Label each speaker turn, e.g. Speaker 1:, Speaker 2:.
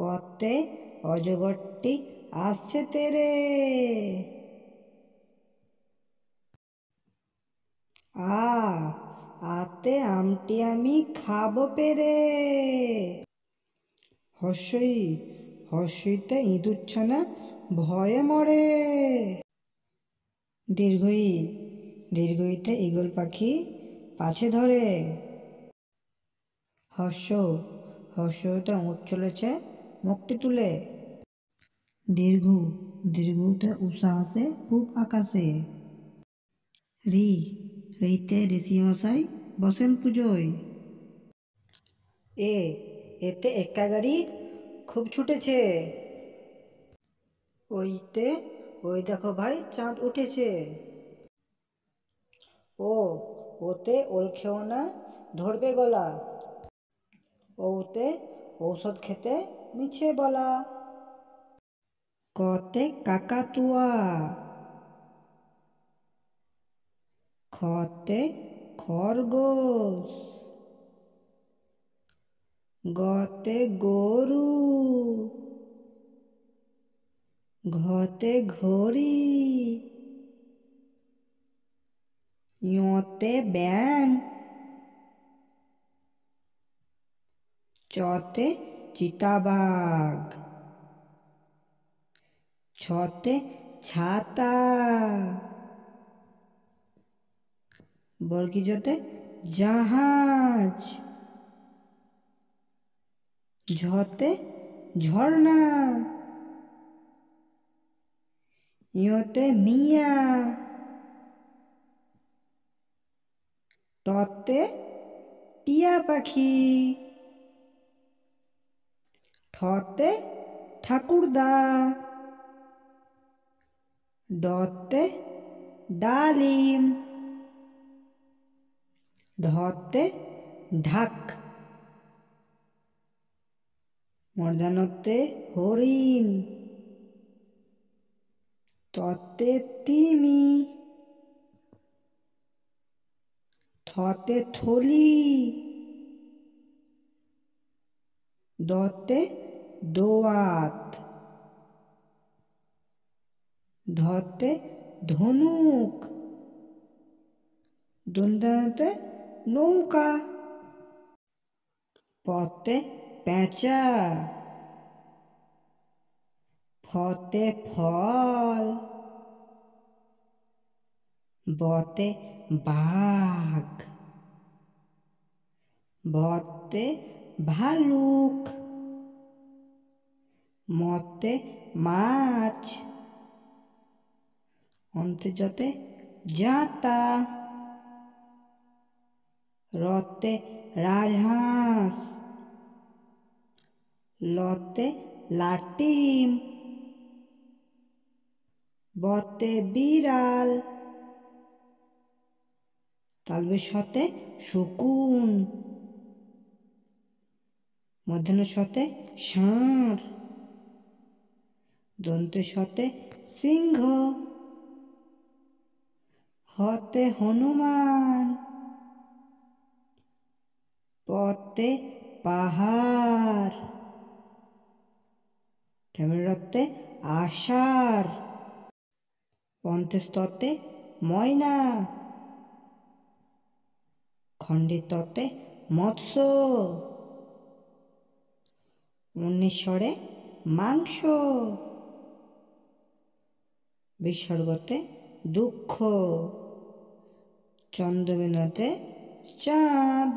Speaker 1: অতে অজগরটি আসছে তেরে। আতে আমটি আমি খাবো পেরে। হর্ষইতে ইঁদুরছানা ভয়ে মরে। দীর্ঘইতে ঈগল পাখি পাছে ধরে। হর্ষইতে উঠ চলেছে মুখটি তুলে। দীর্ঘতে উষা আসে পূব আকাশে। রিতে ঋষিমশাই বসেন পুজোয়। এতে এক্কা গাড়ি খুব ছুটেছে। ওই দেখো ভাই চাঁদ উঠেছে। ওতে ওল খেও না ধরবে গলা। ওতে ঔষধ খেতে মিছে বলা। কতে কাকাতুয়া। খতে খরগোশ। গতে গরু। ঘতে ঘড়ি। ইয়তে ব্যাঙ। চতে চিতাবাঘ। ছতে ছাতা। বর্গিজতে জাহাজ। ঝতে ঝর্ণা। ইয়তে মিয়া। টতে টিয়া পাখি। ঠতে ঠাকুরদা। ডতে ডালিম। ঢতে ঢাক। মূর্ধন্যতে হরিণ। ততে তিমি। থতে থলি। দতে দোয়াত। ধতে ধনুক। দন্তেতে নৌকা। পতে পেঁচা। ফতে ফল। বতে বাঘ। ভতে ভালুক। মতে মাছ। অন্তর্জতে জাঁতা। রতে রাজহাঁস। লতে লাটিম। বতে বিড়াল। তালব্যস্যতে শকুন। মূর্ধন্যস্বতে ষাঁড়। দন্তেস্বতে সিংহ। হতে হনুমান। পতে পাহাড়। রতে আষাঢ়। অন্ত্যেস্ততে ময়না। খণ্ডিততে মৎস্য। উনিশ্বরে মাংস। বিসর্গতে দুঃখ। চন্দ্রবিন্দুতে চাঁদ।